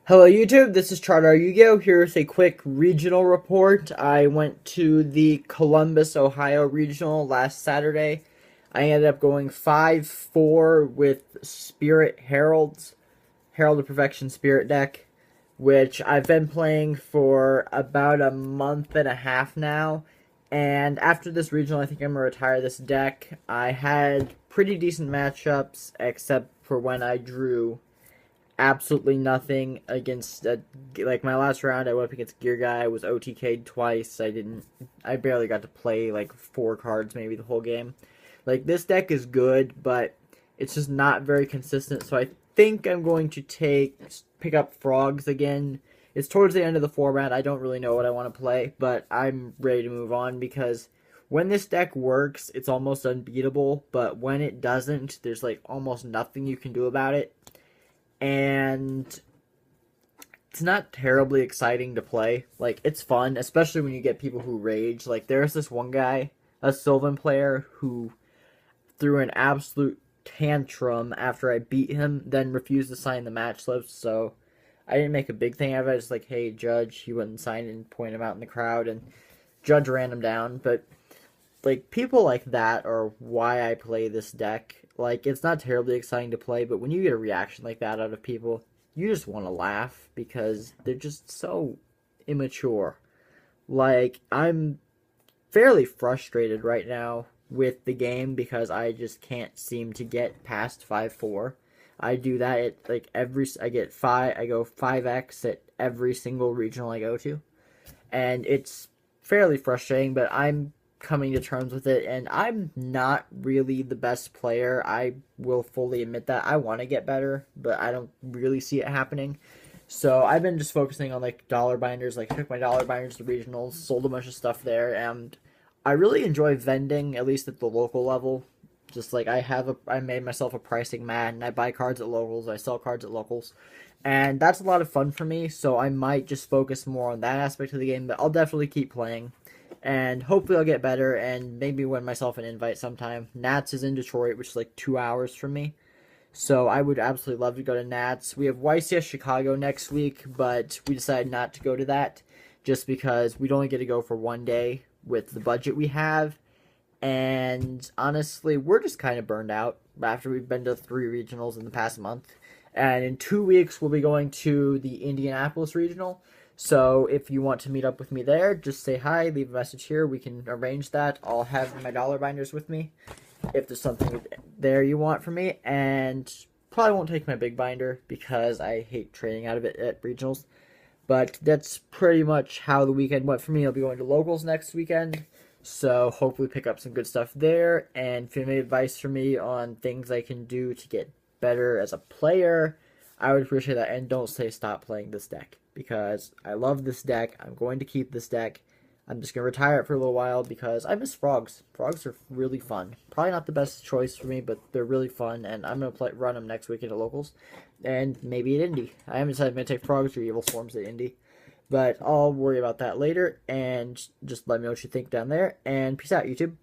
Hello YouTube, this is ChardarYuGiOh. Here's a quick regional report. I went to the Columbus, Ohio regional last Saturday. I ended up going 5-4 with Spirit Heralds, Herald of Perfection Spirit deck, which I've been playing for about a month and a half now. And after this regional, I think I'm going to retire this deck. I had pretty decent matchups, except for when I drew absolutely nothing against like my last round. I went up against Gear Guy. I was OTK'd twice. I barely got to play like 4 cards maybe the whole game. Like, this deck is good, but it's just not very consistent. So I think I'm going to pick up Frogs again. It's towards the end of the format. I don't really know what I want to play, but I'm ready to move on because when this deck works, it's almost unbeatable, but when it doesn't, there's like almost nothing you can do about it. And it's not terribly exciting to play. Like, it's fun, especially when you get people who rage. Like, there's this one guy, a Sylvan player, who threw an absolute tantrum after I beat him, then refused to sign the match slips. So I didn't make a big thing out of it. I was like, hey, Judge, he wouldn't sign it and point him out in the crowd, and Judge ran him down. But like, people like that are why I play this deck. Like, it's not terribly exciting to play, but when you get a reaction like that out of people, you just want to laugh because they're just so immature. Like, I'm fairly frustrated right now with the game because I just can't seem to get past 5-4. I do that at like I go 5x at every single regional I go to. And it's fairly frustrating, but I'm coming to terms with it, and I'm not really the best player. I will fully admit that. I want to get better, but I don't really see it happening. So I've been just focusing on like dollar binders. Like, I took my dollar binders to regionals, sold a bunch of stuff there, and I really enjoy vending, at least at the local level. Just like, I made myself a pricing mat, and I buy cards at locals, I sell cards at locals, and that's a lot of fun for me. So I might just focus more on that aspect of the game, but I'll definitely keep playing. And hopefully I'll get better and maybe win myself an invite sometime. Nats is in Detroit, which is like 2 hours from me. So I would absolutely love to go to Nats. We have YCS Chicago next week, but we decided not to go to that just because we'd only get to go for one day with the budget we have. And honestly, we're just kind of burned out after we've been to 3 regionals in the past month. And in 2 weeks, we'll be going to the Indianapolis regional. So if you want to meet up with me there, just say hi, leave a message here. We can arrange that. I'll have my dollar binders with me if there's something there you want from me. And probably won't take my big binder because I hate trading out of it at regionals. But that's pretty much how the weekend went for me. I'll be going to locals next weekend. So hopefully pick up some good stuff there. And if you have any advice for me on things I can do to get better as a player, I would appreciate that. And don't say stop playing this deck, because I love this deck. I'm going to keep this deck. I'm just going to retire it for a little while because I miss Frogs. Frogs are really fun. Probably not the best choice for me, but they're really fun, and I'm going to run them next weekend at locals. And maybe at Indy. I haven't decided if I'm going to take Frogs or Evil Swarms at Indy. But I'll worry about that later, and just let me know what you think down there. And peace out, YouTube.